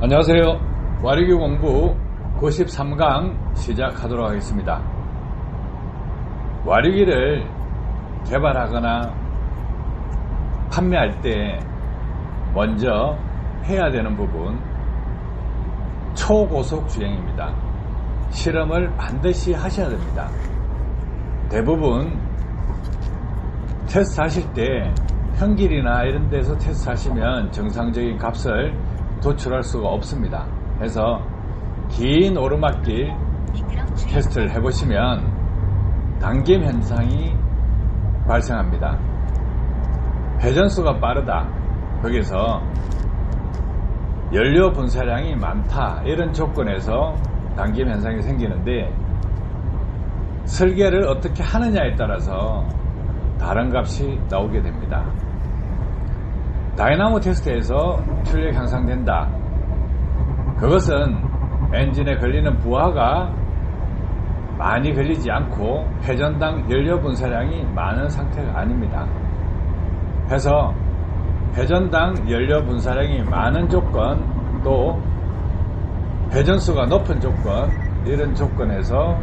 안녕하세요. 와리기 공부 93강 시작하도록 하겠습니다. 와리기를 개발하거나 판매할 때 먼저 해야 되는 부분, 초고속 주행입니다. 실험을 반드시 하셔야 됩니다. 대부분 테스트 하실 때 평길이나 이런 데서 테스트 하시면 정상적인 값을 도출할 수가 없습니다. 그래서 긴 오르막길 테스트를 해보시면 당김 현상이 발생합니다. 회전수가 빠르다, 거기서 연료 분사량이 많다, 이런 조건에서 당김 현상이 생기는데, 설계를 어떻게 하느냐에 따라서 다른 값이 나오게 됩니다. 다이나모 테스트에서 출력 향상된다. 그것은 엔진에 걸리는 부하가 많이 걸리지 않고 회전당 연료 분사량이 많은 상태가 아닙니다. 그래서 회전당 연료 분사량이 많은 조건, 또 회전수가 높은 조건, 이런 조건에서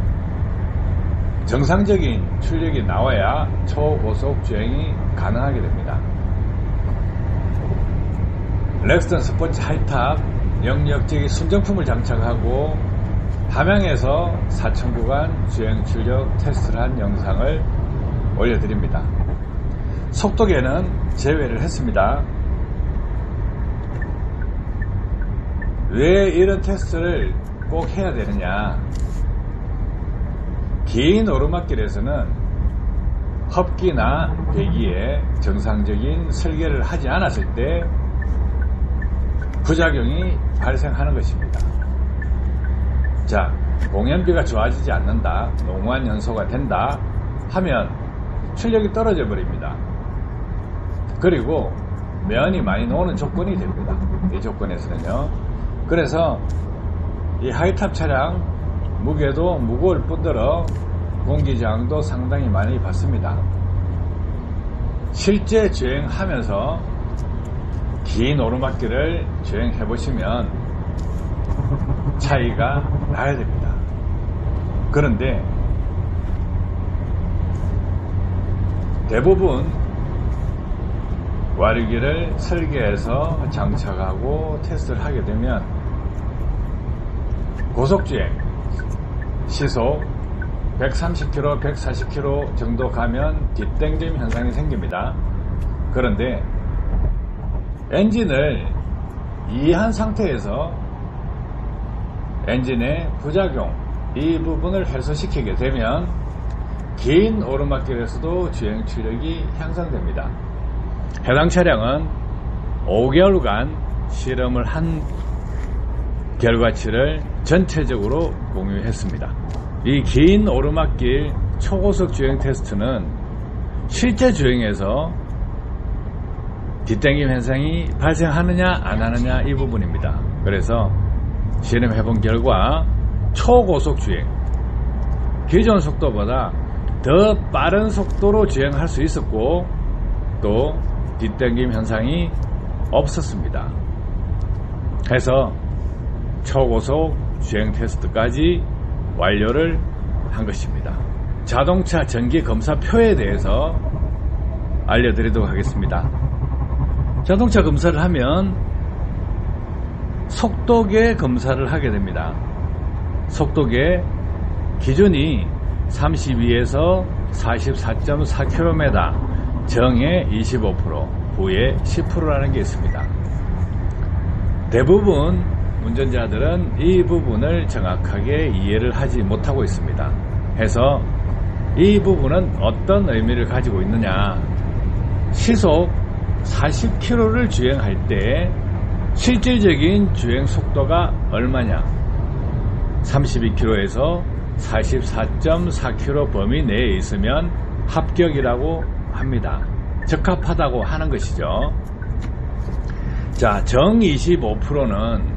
정상적인 출력이 나와야 초고속 주행이 가능하게 됩니다. 렉스턴 스포츠 하이탑 영역적인 순정품을 장착하고 함양에서 4,000 구간 주행 출력 테스트를 한 영상을 올려드립니다. 속도계는 제외를 했습니다. 왜 이런 테스트를 꼭 해야 되느냐? 긴 오르막길에서는 흡기나 배기에 정상적인 설계를 하지 않았을 때 부작용이 발생하는 것입니다. 자, 공연비가 좋아지지 않는다, 농후한 연소가 된다 하면 출력이 떨어져 버립니다. 그리고 면이 많이 나오는 조건이 됩니다. 이 조건에서는요. 그래서 이 하이탑 차량 무게도 무거울 뿐더러 공기저항도 상당히 많이 받습니다. 실제 주행하면서 긴 오르막길을 주행해 보시면 차이가 나야 됩니다. 그런데 대부분 와리기를 설계해서 장착하고 테스트를 하게 되면 고속주행, 시속 130km, 140km 정도 가면 뒷땡김 현상이 생깁니다. 그런데 엔진을 이해한 상태에서 엔진의 부작용, 이 부분을 해소시키게 되면 긴 오르막길에서도 주행 출력이 향상됩니다. 해당 차량은 5개월간 실험을 한 결과치를 전체적으로 공유했습니다. 이 긴 오르막길 초고속 주행 테스트는 실제 주행에서 뒷땡김 현상이 발생하느냐 안 하느냐, 이 부분입니다. 그래서 실험해본 결과 초고속 주행, 기존 속도보다 더 빠른 속도로 주행할 수 있었고 또 뒷땡김 현상이 없었습니다. 그래서 초고속 주행 테스트까지 완료를 한 것입니다. 자동차 정기 검사표에 대해서 알려드리도록 하겠습니다. 자동차 검사를 하면 속도계 검사를 하게 됩니다. 속도계 기준이 32에서 44.4km, 정에 25%, 부에 10%라는 게 있습니다. 대부분 운전자들은 이 부분을 정확하게 이해를 하지 못하고 있습니다. 해서 이 부분은 어떤 의미를 가지고 있느냐, 시속 40km를 주행할 때 실질적인 주행 속도가 얼마냐, 32km에서 44.4km 범위 내에 있으면 합격이라고 합니다. 적합하다고 하는 것이죠. 자, 정 25%는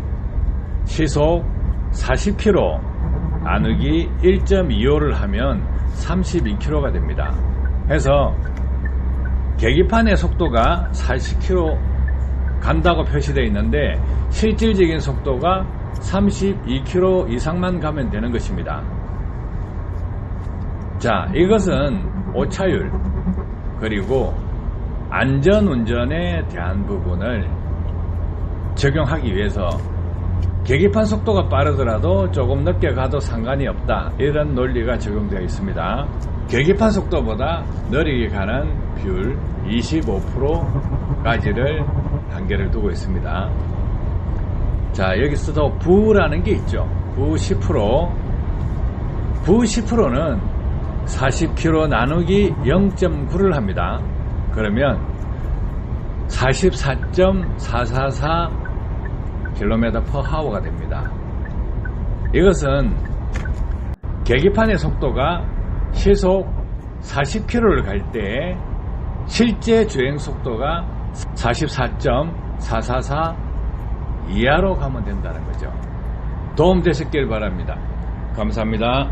시속 40km 나누기 1.25를 하면 32km가 됩니다. 해서 계기판의 속도가 40km 간다고 표시되어 있는데 실질적인 속도가 32km 이상만 가면 되는 것입니다. 자, 이것은 오차율 그리고 안전운전에 대한 부분을 적용하기 위해서 계기판 속도가 빠르더라도 조금 늦게 가도 상관이 없다, 이런 논리가 적용되어 있습니다. 계기판 속도보다 느리게 가는 비율 25%까지를 한계를 두고 있습니다. 자, 여기서도 부라는 게 있죠. 부 10%. 부 10%는 40km 나누기 0.9를 합니다. 그러면 44.444km/h가 됩니다. 이것은 계기판의 속도가 시속 40km를 갈 때 실제 주행 속도가 44.444 이하로 가면 된다는 거죠. 도움 되셨길 바랍니다. 감사합니다.